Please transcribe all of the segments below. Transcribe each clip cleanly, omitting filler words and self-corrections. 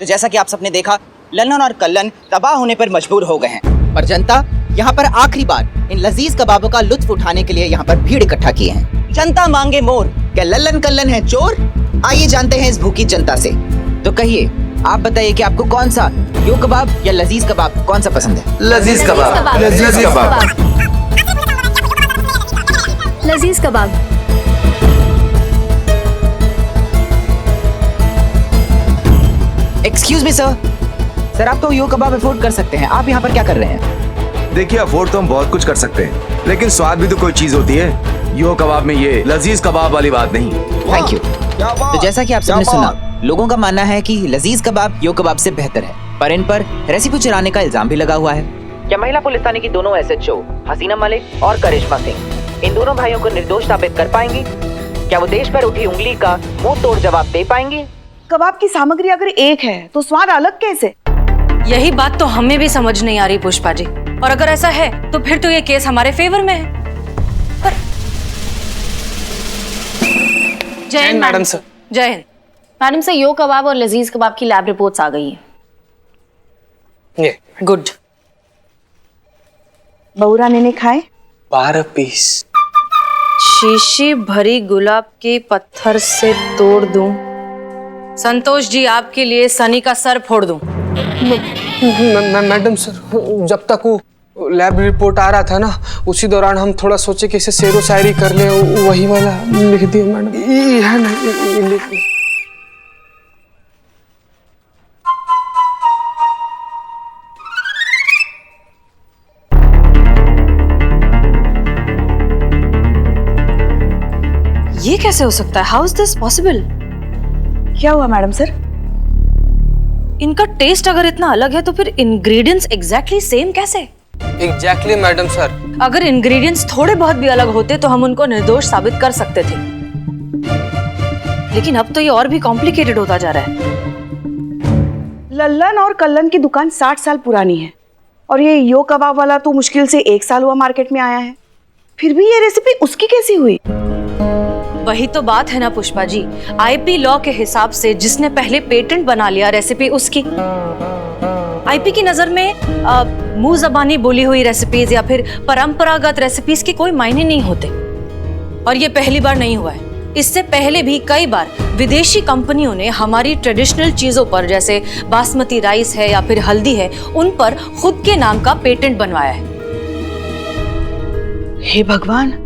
तो जैसा कि आप सबने देखा, लल्लन और कल्लन तबाह होने पर मजबूर हो गए हैं और जनता यहाँ पर आखिरी बार इन लजीज कबाबों का लुत्फ उठाने के लिए यहाँ पर भीड़ इकट्ठा किए हैं। जनता मांगे मोर, क्या लल्लन कल्लन है चोर? आइए जानते हैं इस भूखी जनता से। तो कहिए, आप बताइए कि आपको कौन सा यो कबाब या लजीज कबाब कौन सा पसंद है? लजीज कबाब। लजीज कबाब। लजीज कबाब। एक्सक्यूज मी सर, आप तो यो कबाब अफोर्ड कर सकते हैं, आप यहाँ पर क्या कर रहे हैं? देखिए, अफोर्ड तो हम बहुत कुछ कर सकते हैं, लेकिन स्वाद भी तो कोई चीज होती है। यो कबाब में ये लजीज कबाब वाली बात नहीं। Thank you. तो जैसा कि आप सबने सुना, लोगों का मानना है कि लजीज कबाब यो कबाब से बेहतर है, पर इन पर रेसिपी चुराने का इल्जाम भी लगा हुआ है। क्या महिला पुलिस थाने की दोनों SHO हसीना मलिक और करिश्मा सिंह इन दोनों भाइयों को निर्दोष साबित कर पाएंगी? क्या वो देश पर उठी उंगली का मुंह तोड़ जवाब दे पाएंगी? कबाब की सामग्री अगर एक है तो स्वाद अलग कैसे? यही बात तो हमें भी समझ नहीं आ रही पुष्पा जी। और अगर ऐसा है तो फिर तो ये केस हमारे फेवर में है। पर जय हिंद मैडम सर। जय हिंद मैडम से यो कबाब और लजीज कबाब की लैब रिपोर्ट्स आ गई हैं। ये गुड। बहू रानी ने खाए 12 पीस। शीशी भरी गुलाब के पत्थर से तोड़ दूं, संतोष जी आपके लिए सनी का सर फोड़ दूं। मैडम सर, जब तक वो लैब रिपोर्ट आ रहा था ना, उसी दौरान हम थोड़ा सोचे कि इसे शेरो शायरी कर ले, वही वाला लिख दिया मैडम। ये है ना, ये लिख दिया। ये कैसे हो सकता है? How is this possible? क्या हुआ मैडम सर? इनका टेस्ट अगर इतना अलग है तो फिर इंग्रेडिएंट्स एग्जैक्टली सेम कैसे? Exactly madam sir. अगर इंग्रेडिएंट्स थोड़े बहुत भी अलग होते तो हम उनको निर्दोष साबित कर सकते थे, लेकिन अब तो ये और भी कॉम्प्लिकेटेड होता जा रहा है। लल्लन और कल्लन की दुकान 60 साल पुरानी है और ये यो कबाब वाला तो मुश्किल से 1 साल हुआ मार्केट में आया है। फिर भी ये रेसिपी उसकी कैसी हुई? वही तो बात है ना पुष्पा जी, IP लॉ के हिसाब से जिसने पहले पेटेंट बना लिया रेसिपी उसकी। IP की नजर में मुंह जबानी बोली हुई रेसिपीज या फिर परंपरागत रेसिपीज के कोई मायने नहीं होते। और ये पहली बार नहीं हुआ है, इससे पहले भी कई बार विदेशी कंपनियों ने हमारी ट्रेडिशनल चीजों पर, जैसे बासमती राइस है या फिर हल्दी है, उन पर खुद के नाम का पेटेंट बनवाया है। हे भगवान,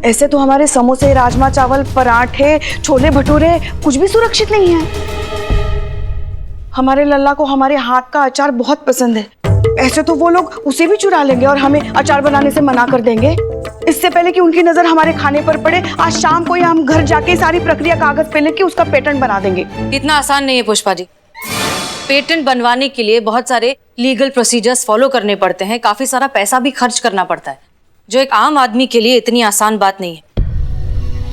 ऐसे तो हमारे समोसे, राजमा चावल, पराठे, छोले भटूरे कुछ भी सुरक्षित नहीं है। हमारे लल्ला को हमारे हाथ का अचार बहुत पसंद है, ऐसे तो वो लोग उसे भी चुरा लेंगे और हमें अचार बनाने से मना कर देंगे। इससे पहले कि उनकी नजर हमारे खाने पर पड़े, आज शाम को ही हम घर जाके सारी प्रक्रिया कागज पे लेके उसका पेटेंट बना देंगे। इतना आसान नहीं है पुष्पा जी। पेटेंट बनवाने के लिए बहुत सारे लीगल प्रोसीजर्स फॉलो करने पड़ते हैं, काफी सारा पैसा भी खर्च करना पड़ता है, जो एक आम आदमी के लिए इतनी आसान बात नहीं है।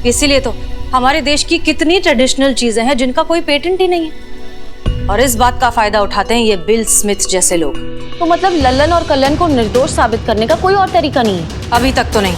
इसीलिए तो हमारे देश की कितनी ट्रेडिशनल चीजें हैं जिनका कोई पेटेंट ही नहीं है, और इस बात का फायदा उठाते हैं ये बिल स्मिथ जैसे लोग। तो मतलब लल्लन और कल्लन को निर्दोष साबित करने का कोई और तरीका नहीं है? अभी तक तो नहीं।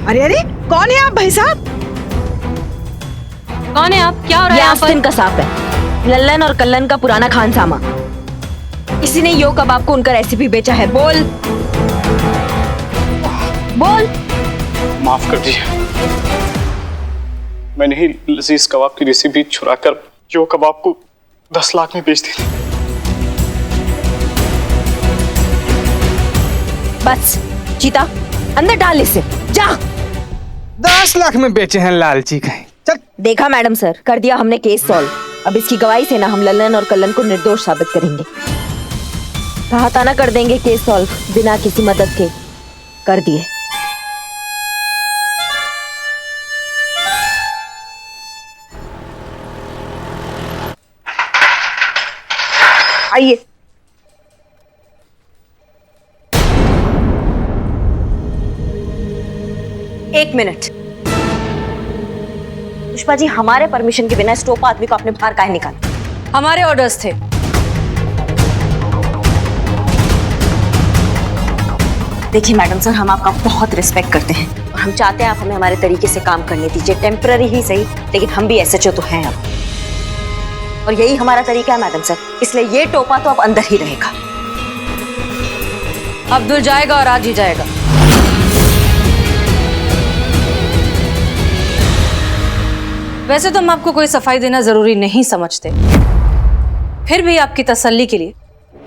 अरे अरे, कौन है आप भाई साहब? कौन है आप? क्या हो रहा है यहाँ पर? आस्तीन का सांप है, लल्लन और कल्लन का पुराना खानसामा। इसी ने यो कबाब को उनका रेसिपी बेचा है। बोल बोल। माफ कर दीजिए, मैंने ही लजीज कबाब की रेसिपी चुराकर यो कबाब को 10 लाख में बेच दी थी। बस चीता, अंदर डाल इसे, जा। 10 लाख में बेचे हैं लालची कहीं। चल। देखा मैडम सर, कर दिया हमने केस सॉल्व। अब इसकी गवाही से ना हम लल्लन और कल्लन को निर्दोष साबित करेंगे। कहा था ना कर देंगे केस सॉल्व, बिना किसी मदद के कर दिए। आइए। एक मिनट पुष्पा जी, हमारे परमिशन के बिना इस टोपा आदमी को अपने बाहर काहे निकाला? हमारे ऑर्डर्स थे। देखिए मैडम सर, हम आपका बहुत रिस्पेक्ट करते हैं और हम चाहते हैं आप हमें हमारे तरीके से काम करने दीजिए, टेम्पररी ही सही, लेकिन हम भी एसएचओ तो हैं अब, और यही हमारा तरीका है मैडम सर, इसलिए ये टोपा तो अब अंदर ही रहेगा। अब्दुल जाएगा और आज ही जाएगा। वैसे तो हम आपको कोई सफाई देना जरूरी नहीं समझते, फिर भी आपकी तसल्ली के लिए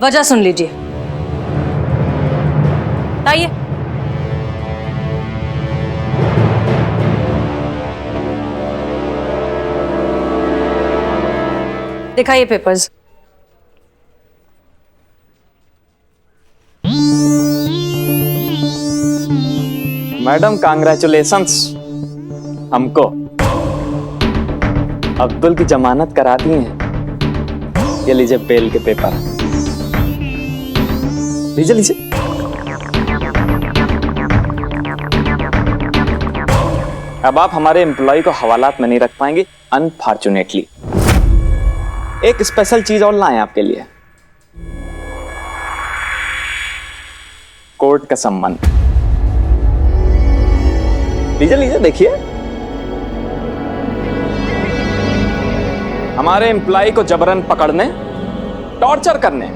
वजह सुन लीजिए। आइए। दिखाइए पेपर्स। मैडम कांग्रेचुलेशंस, हमको अब्दुल की जमानत करा दी है। ये लीजिए बेल के पेपर, लीजिए लीजिए। अब आप हमारे एम्प्लॉय को हवालात में नहीं रख पाएंगे अनफॉर्चुनेटली। एक स्पेशल चीज और लाए आपके लिए, कोर्ट का सम्मान। लीजिए लीजिए देखिए। हमारे एम्प्लॉय को जबरन पकड़ने, टॉर्चर करने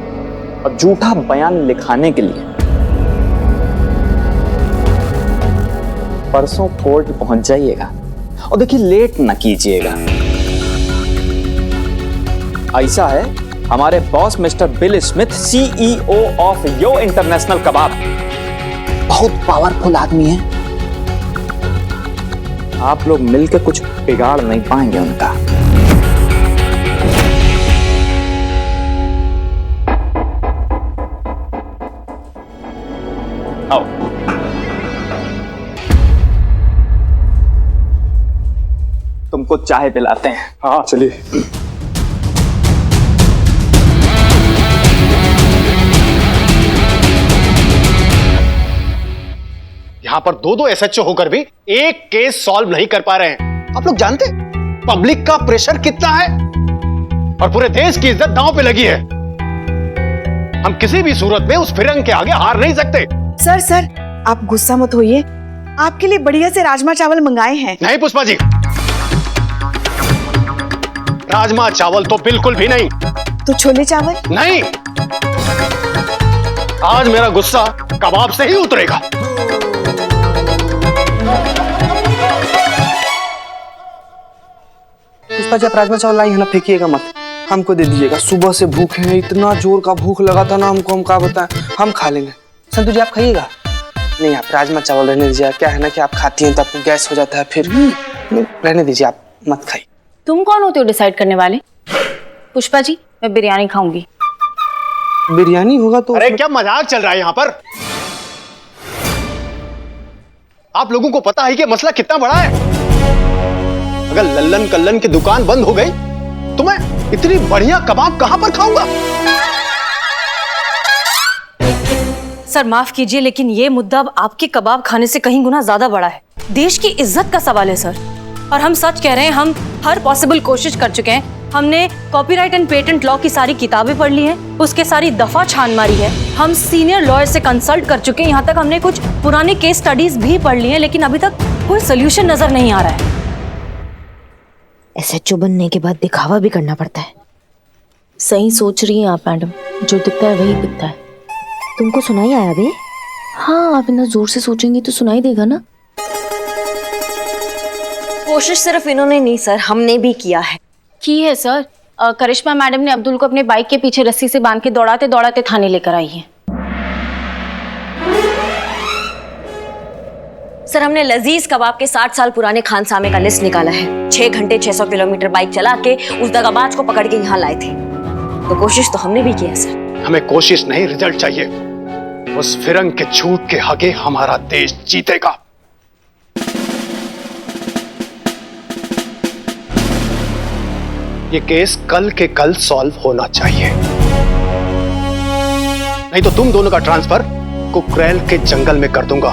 और झूठा बयान लिखाने के लिए परसों कोर्ट पहुंच जाइएगा, और देखिए लेट ना कीजिएगा। ऐसा है, हमारे boss mister Bill Smith, CEO of Yo International Kebab, बहुत पावरफुल आदमी है। आप लोग मिलकर कुछ बिगाड़ नहीं पाएंगे उनका। आओ। तुमको चाय पिलाते हैं। हाँ चलिए। यहाँ पर दो एसएचओ होकर भी एक केस सॉल्व नहीं कर पा रहे हैं। आप लोग जानते हैं पब्लिक का प्रेशर कितना है और पूरे देश की इज्जत दांव पे लगी है। हम किसी भी सूरत में उस फिरंग के आगे हार नहीं सकते। सर आप गुस्सा मत होइए, आपके लिए बढ़िया से राजमा चावल मंगाए हैं। नहीं पुष्पा जी, राजमा चावल तो बिल्कुल भी नहीं। तो छोले चावल? नहीं, आज मेरा गुस्सा कबाब से ही उतरेगा। पुष्पा जी, आप राजमा चावल लाई है ना, फेंकिएगा मत, हमको दे दीजिएगा। सुबह से भूखे हैं, इतना जोर का भूख लगा था ना हमको, हम क्या बताएं, हम खा लेंगे। संतु जी आप खाइएगा? नहीं, आप राजमा चावल रहने दीजिए। क्या है ना कि आप खाती हैं तो आपको गैस हो जाता है, फिर रहने दीजिए, आप मत खाइए। तुम कौन होते हो डिसाइड करने वाले? पुष्पा जी, मैं बिरयानी खाऊंगी। बिरयानी होगा तो? अरे क्या मजाक चल रहा है यहाँ पर? आप लोगों को पता है कि मसला कितना बड़ा है? अगर लल्लन कल्लन की दुकान बंद हो गई तो मैं इतनी बढ़िया कबाब कहां पर खाऊंगा? सर माफ कीजिए, लेकिन ये मुद्दा अब आपके कबाब खाने से कहीं गुना ज्यादा बड़ा है। देश की इज्जत का सवाल है सर, और हम सच कह रहे हैं, हम हर पॉसिबल कोशिश कर चुके हैं। हमने कॉपीराइट एंड पेटेंट लॉ की सारी किताबें पढ़ ली हैं, उसके सारी दफा छान मारी है। हम सीनियर लॉयर से कंसल्ट कर चुके हैं, यहाँ तक हमने कुछ पुराने केस स्टडीज भी पढ़ ली हैं, लेकिन अभी तक कोई सोल्यूशन नजर नहीं आ रहा है। एसएचओ बनने के बाद दिखावा भी करना पड़ता है। सही सोच रही हैं आप मैडम, जो दिखता है वही दिखता है। तुमको सुनाई आया बे? हाँ, आप इतना जोर से सोचेंगी तो सुनाई देगा ना। कोशिश सिर्फ इन्होंने नहीं सर, हमने भी किया है। की है सर। करिश्मा मैडम ने अब्दुल को अपने बाइक के पीछे रस्सी से बांध के दौड़ाते दौड़ाते थाने लेकर आई है। सर हमने लजीज कबाब के 60 साल पुराने खानसामे का लिस्ट निकाला है। 6 घंटे 600 किलोमीटर बाइक चला के उस दगाबाज को पकड़ के यहाँ लाए थे। तो कोशिश तो हमने भी किया सर। हमें कोशिश नहीं, रिजल्ट चाहिए। उस फिरंग के झूठ के आगे हमारा देश जीतेगा। ये केस कल के कल सॉल्व होना चाहिए। नहीं तो तुम दोनों का ट्रांसफर कुकरेल के जंगल में कर दूंगा,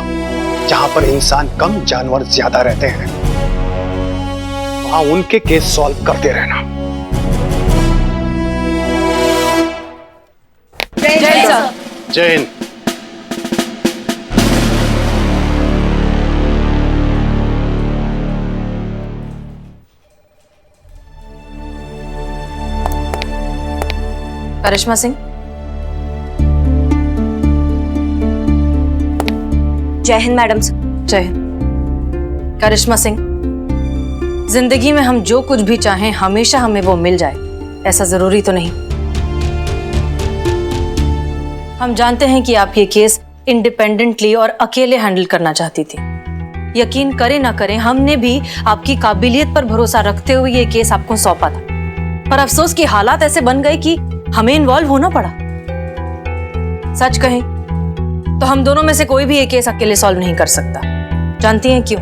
जहां पर इंसान कम जानवर ज्यादा रहते हैं। वहां उनके केस सॉल्व करते रहना। जय हिंद। करिश्मा सिंह, जय हिंद मैडम। जय हिंद। करिश्मा सिंह, जिंदगी में हम जो कुछ भी चाहें हमेशा हमें वो मिल जाए, ऐसा जरूरी तो नहीं। हम जानते हैं कि आप ये केस इंडिपेंडेंटली और अकेले हैंडल करना चाहती थी। यकीन करें ना करें, हमने भी आपकी काबिलियत पर भरोसा रखते हुए ये केस आपको सौंपा था, पर अफसोस कि हालात ऐसे बन गए कि हमें इन्वॉल्व होना पड़ा। सच कहें तो हम दोनों में से कोई भी ये केस अकेले सॉल्व नहीं कर सकता। जानती हैं क्यों?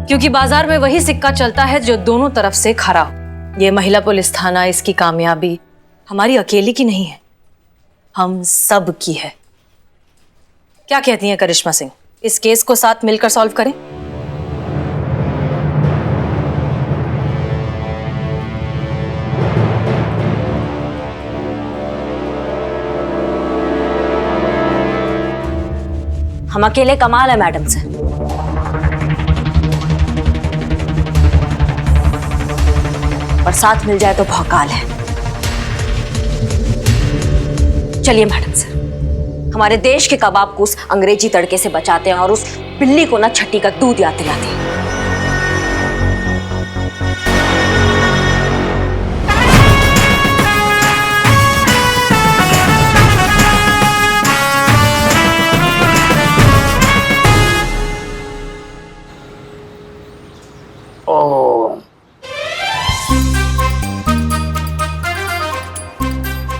क्योंकि बाजार में वही सिक्का चलता है जो दोनों तरफ से खरा हो। ये महिला पुलिस थाना, इसकी कामयाबी हमारी अकेली की नहीं है, हम सब की है। क्या कहती हैं करिश्मा सिंह, इस केस को साथ मिलकर सॉल्व करें? हम अकेले कमाल है मैडम से, और साथ मिल जाए तो भौकाल है। चलिए मैडम सर, हमारे देश के कबाब को उस अंग्रेजी तड़के से बचाते हैं और उस बिल्ली को ना छठी का दूध याद दिलाते हैं।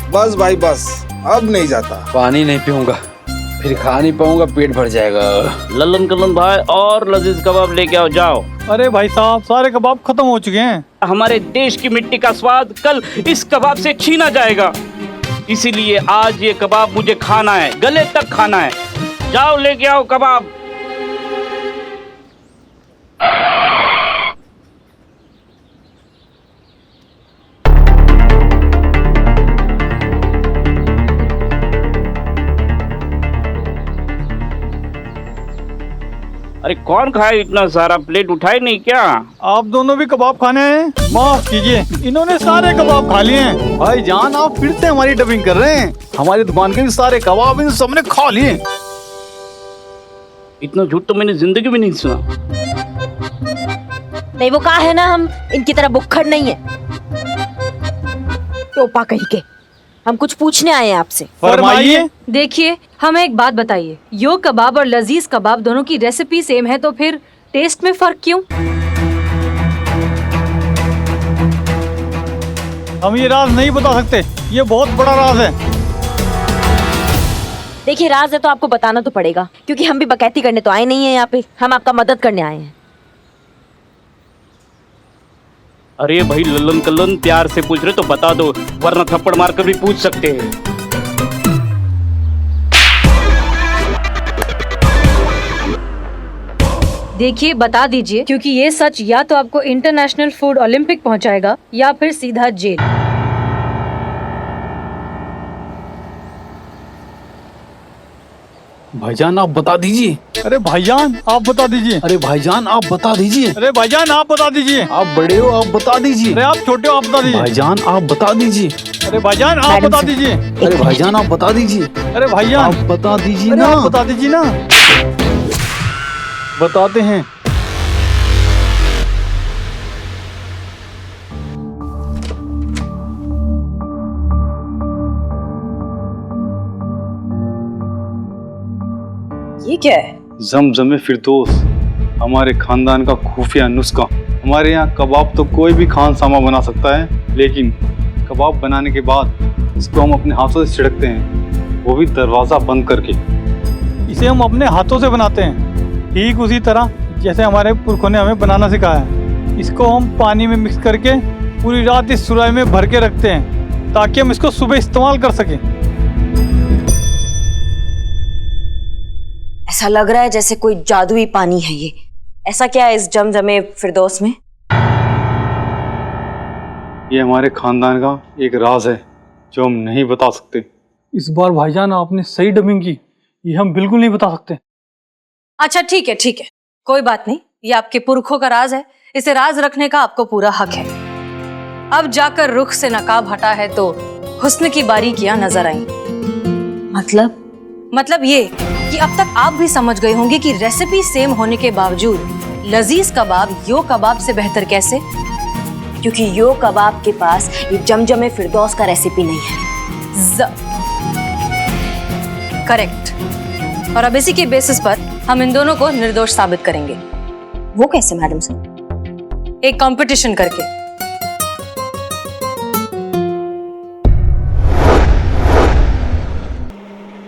बस भाई बस, अब नहीं जाता। पानी नहीं पीऊंगा, फिर खा नहीं पाऊंगा, पेट भर जाएगा। लल्लन कल्लन भाई और लजीज कबाब लेके आओ, जाओ। अरे भाई साहब, सारे कबाब खत्म हो चुके हैं। हमारे देश की मिट्टी का स्वाद कल इस कबाब से छीना जाएगा, इसीलिए आज ये कबाब मुझे खाना है, गले तक खाना है। जाओ लेके आओ कबाब। अरे कौन खाए इतना सारा? प्लेट उठाए नहीं क्या? आप दोनों भी कबाब खाने हैं? माफ कीजिए, इन्होंने सारे कबाब खा लिए हैं। भाई जान, आप फिर से हमारी डबिंग कर रहे हैं। हमारी दुकान के भी सारे कबाब इन सबने खा लिए। इतना झूठ तो मैंने जिंदगी में नहीं सुना। नहीं, वो कहा है ना, हम इनकी तरह बुक्खड़ नहीं है। टोपा कहीं के। हम कुछ पूछने आए हैं आपसे। फरमाइए। देखिए, हमें एक बात बताइए, यो कबाब और लजीज कबाब दोनों की रेसिपी सेम है, तो फिर टेस्ट में फर्क क्यों? हम ये राज नहीं बता सकते, ये बहुत बड़ा राज है। देखिए, राज है तो आपको बताना तो पड़ेगा, क्योंकि हम भी बकैती करने तो आए नहीं है यहाँ पे, हम आपका मदद करने आए हैं। अरे भाई लल्लन कल्लन, प्यार से पूछ रहे तो बता दो, वरना थप्पड़ मारकर भी पूछ सकते हैं। देखिए, बता दीजिए, क्योंकि ये सच या तो आपको इंटरनेशनल फूड ओलंपिक पहुंचाएगा या फिर सीधा जेल। भाईजान आप बता दीजिए। अरे भाईजान आप बता दीजिए। अरे भाईजान आप बता दीजिए। अरे भाईजान आप बता दीजिए। आप बड़े हो, आप बता दीजिए। अरे आप छोटे हो, आप बता दीजिए। भाईजान आप बता दीजिए। अरे भाईजान आप बता दीजिए। अरे भाईजान आप बता दीजिए। अरे भाईजान आप बता दीजिए अरे ना। आप बता दीजिए ना। बताते हैं। ये क्या है? ज़मज़म फिरदौस, हमारे खानदान का खुफिया नुस्खा। हमारे यहाँ कबाब तो कोई भी खानसामा बना सकता है, लेकिन कबाब बनाने के बाद इसको हम अपने हाथों से छिड़कते हैं, वो भी दरवाज़ा बंद करके। इसे हम अपने हाथों से बनाते हैं, ठीक उसी तरह जैसे हमारे पुरखों ने हमें बनाना सिखाया है। इसको हम पानी में मिक्स करके पूरी रात इस सुराही में भर के रखते हैं, ताकि हम इसको सुबह इस्तेमाल कर सकें। ऐसा लग रहा है जैसे कोई जादुई पानी है ये। ऐसा क्या है इस जमजमे फिरदौस में? ये हमारे खानदान का एक राज है जो हम नहीं बता सकते। इस बार भाईजान आपने सही डबिंग की, ये हम बिल्कुल नहीं बता सकते। अच्छा ठीक है, कोई बात नहीं, ये आपके पुरखों का राज है, इसे राज रखने का आपको पूरा हक है। अब जाकर रुख से नकाब हटा है तो हुस्न की बारीकियां नजर आई। मतलब ये कि अब तक आप भी समझ गए होंगे कि रेसिपी सेम होने के बावजूद लजीज कबाब यो कबाब से बेहतर कैसे? क्योंकि यो कबाब के पास ये जमजमे फिरदौस का रेसिपी नहीं है। करेक्ट। और अब इसी के बेसिस पर हम इन दोनों को निर्दोष साबित करेंगे। वो कैसे मैडम सर? एक कंपटीशन करके।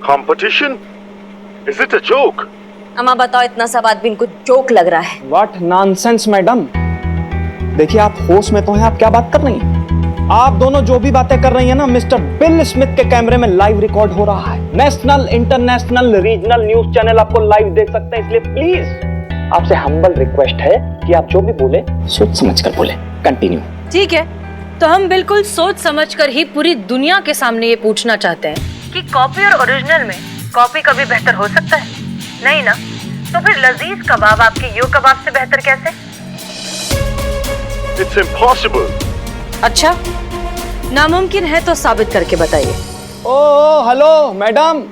Competition? Is it a joke? अम्मा बताओ, इतना सब आदमी इनको जोक लग रहा है। What nonsense madam. देखिए आप होश में तो हैं, आप क्या बात कर रही हैं? आप दोनों जो भी बातें कर रही हैं ना, मिस्टर बिल स्मिथ के कैमरे में लाइव रिकॉर्ड हो रहा है। National, international, regional news channel आपको लाइव देख सकते हैं, इसलिए प्लीज आपसे हम्बल रिक्वेस्ट है कि आप जो भी बोले सोच समझ कर बोले। कंटिन्यू। ठीक है, तो हम बिल्कुल सोच समझकर ही पूरी दुनिया के सामने ये पूछना चाहते हैं कि कॉपी और ओरिजिनल में कॉपी कभी बेहतर हो सकता है? नहीं ना? तो फिर लजीज कबाब आपके यो कबाब से बेहतर कैसे? It's impossible. अच्छा, नामुमकिन है तो साबित करके बताइए। ओ हेलो मैडम,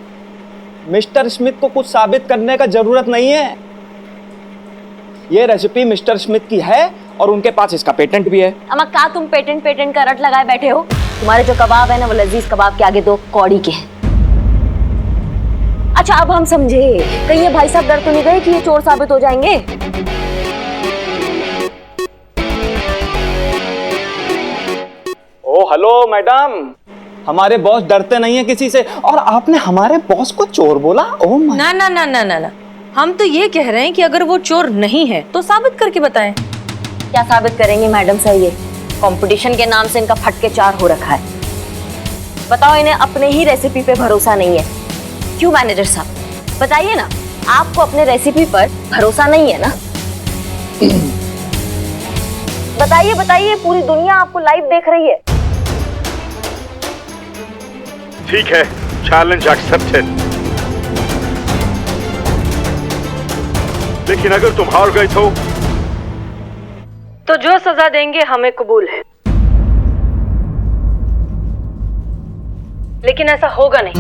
मिस्टर स्मिथ को कुछ साबित करने का जरूरत नहीं है। ये रेसिपी मिस्टर स्मिथ की है और उनके पास इसका पेटेंट भी है। अम्मा क्या तुम पेटेंट का रट लगाए बैठे हो? तुम्हारे जो कबाब है ना वो लजीज कबाब के आगे दो कौड़ी के हैं। अच्छा अब हम समझे, कहीं ये भाई साहब डर तो नहीं गए कि ये चोर साबित हो जाएंगे? ओ हेलो मैडम, हमारे बॉस डरते नहीं है किसी से, और आपने हमारे बॉस को चोर बोला? ओ ना ना ना ना ना ना, हम तो ये कह रहे हैं कि अगर वो चोर नहीं है तो साबित करके बताएं। क्या साबित करेंगे मैडम सर? ये कंपटीशन के नाम से इनका फटके चार हो रखा है। बताओ, इन्हें अपने ही रेसिपी पे भरोसा नहीं है। क्यों मैनेजर साहब, बताइए ना, आपको अपने रेसिपी पर भरोसा नहीं है ना? बताइए, पूरी दुनिया आपको लाइव देख रही है। ठीक है, चैलेंज एक्सेप्टेड। लेकिन अगर तुम हार गए तो जो सजा देंगे हमें कबूल है, लेकिन ऐसा होगा नहीं,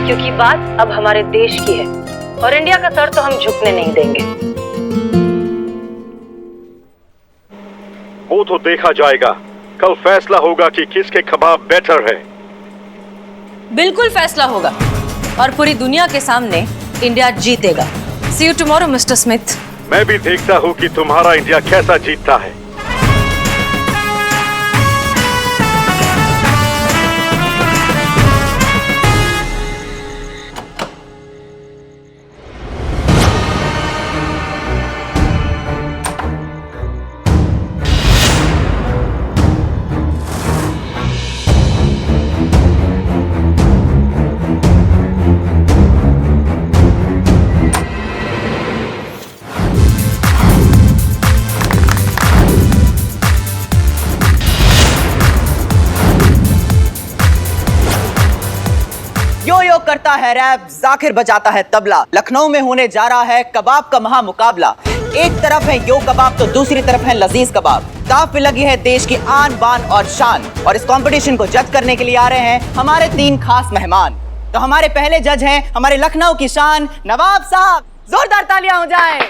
क्योंकि बात अब हमारे देश की है और इंडिया का सर तो हम झुकने नहीं देंगे। वो तो देखा जाएगा, कल फैसला होगा कि किसके कबाब बेटर है। बिल्कुल फैसला होगा और पूरी दुनिया के सामने इंडिया जीतेगा। See you tomorrow, Mr. Smith. मैं भी देखता हूँ कि तुम्हारा इंडिया कैसा जीतता है। करता है रैप, जाकिर बजाता है तबला। लखनऊ में होने जा रहा है कबाब का महामुकाबला। एक तरफ है यो कबाब तो दूसरी तरफ है लजीज कबाब। दांव पे लगी है देश की आन बान और शान। और इस कंपटीशन को जज करने के लिए आ रहे हैं हमारे 3 खास मेहमान। तो हमारे पहले जज हैं हमारे लखनऊ की शान नवाब साहब। जोरदार तालियां हो जाएं।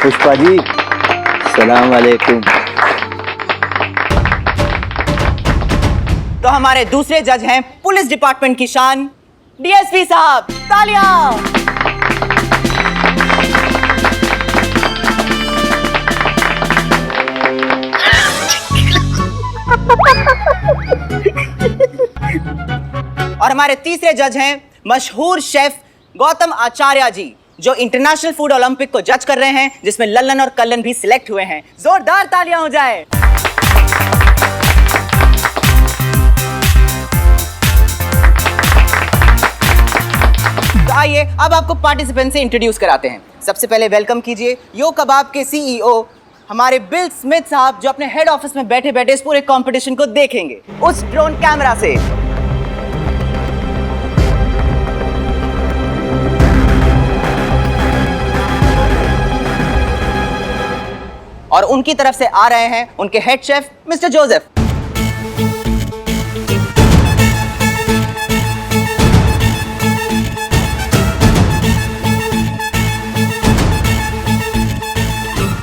पुष्पा जी, सलाम वालेकुम। तो हमारे दूसरे जज हैं पुलिस डिपार्टमेंट की शान डीएसपी साहब। तालियां। और हमारे तीसरे जज हैं मशहूर शेफ गौतम आचार्य जी, जो इंटरनेशनल फूड ओलंपिक को जज कर रहे हैं, जिसमें लल्लन और कल्लन भी सिलेक्ट हुए हैं। जोरदार तालियां हो जाए। आइए अब आपको पार्टिसिपेंट से इंट्रोड्यूस कराते हैं। सबसे पहले वेलकम कीजिए यो कबाब के सीईओ हमारे बिल स्मिथ साहब, जो अपने हेड ऑफिस में बैठे बैठे इस पूरे कंपटीशन को देखेंगे उस ड्रोन कैमरा से। और उनकी तरफ से आ रहे हैं उनके हेड शेफ मिस्टर जोसेफ।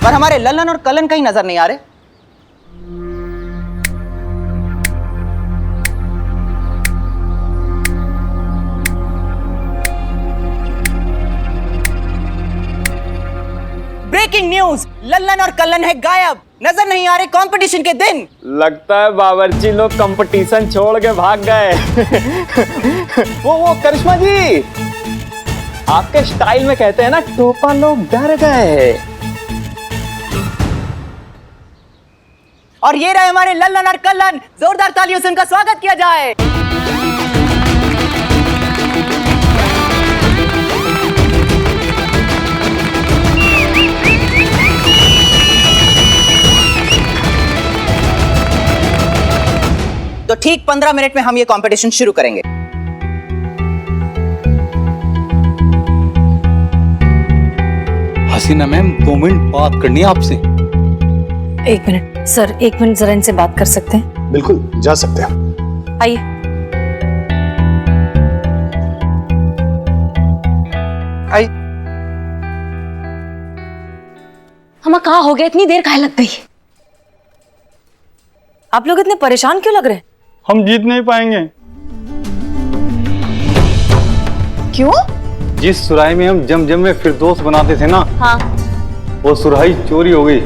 पर हमारे लल्लन और कलन कहीं नजर नहीं आ रहे। ब्रेकिंग न्यूज, लल्लन और कलन है गायब, नजर नहीं आ रहे कंपटीशन के दिन। लगता है बावर्ची लोग कंपटीशन छोड़ के भाग गए। वो करिश्मा जी, आपके स्टाइल में कहते हैं ना, टोपा लोग डर गए। और ये रहे हमारे लल्लन और कलन, जोरदार तालियों से उनका स्वागत किया जाए। तो ठीक 15 मिनट में हम ये कंपटीशन शुरू करेंगे। हसीना मैम 2 मिनट बात करनी है आपसे। 1 मिनट सर, 1 मिनट जरा इनसे बात कर सकते हैं? बिल्कुल, जा सकते हैं। आइए। हमें कहाँ हो गया, इतनी देर काहे लग गई? आप लोग इतने परेशान क्यों लग रहे हैं? हम जीत नहीं पाएंगे। क्यों? जिस सुराही में हम जम में फिरदौस बनाते थे ना, हाँ, वो सुराही चोरी हो गई।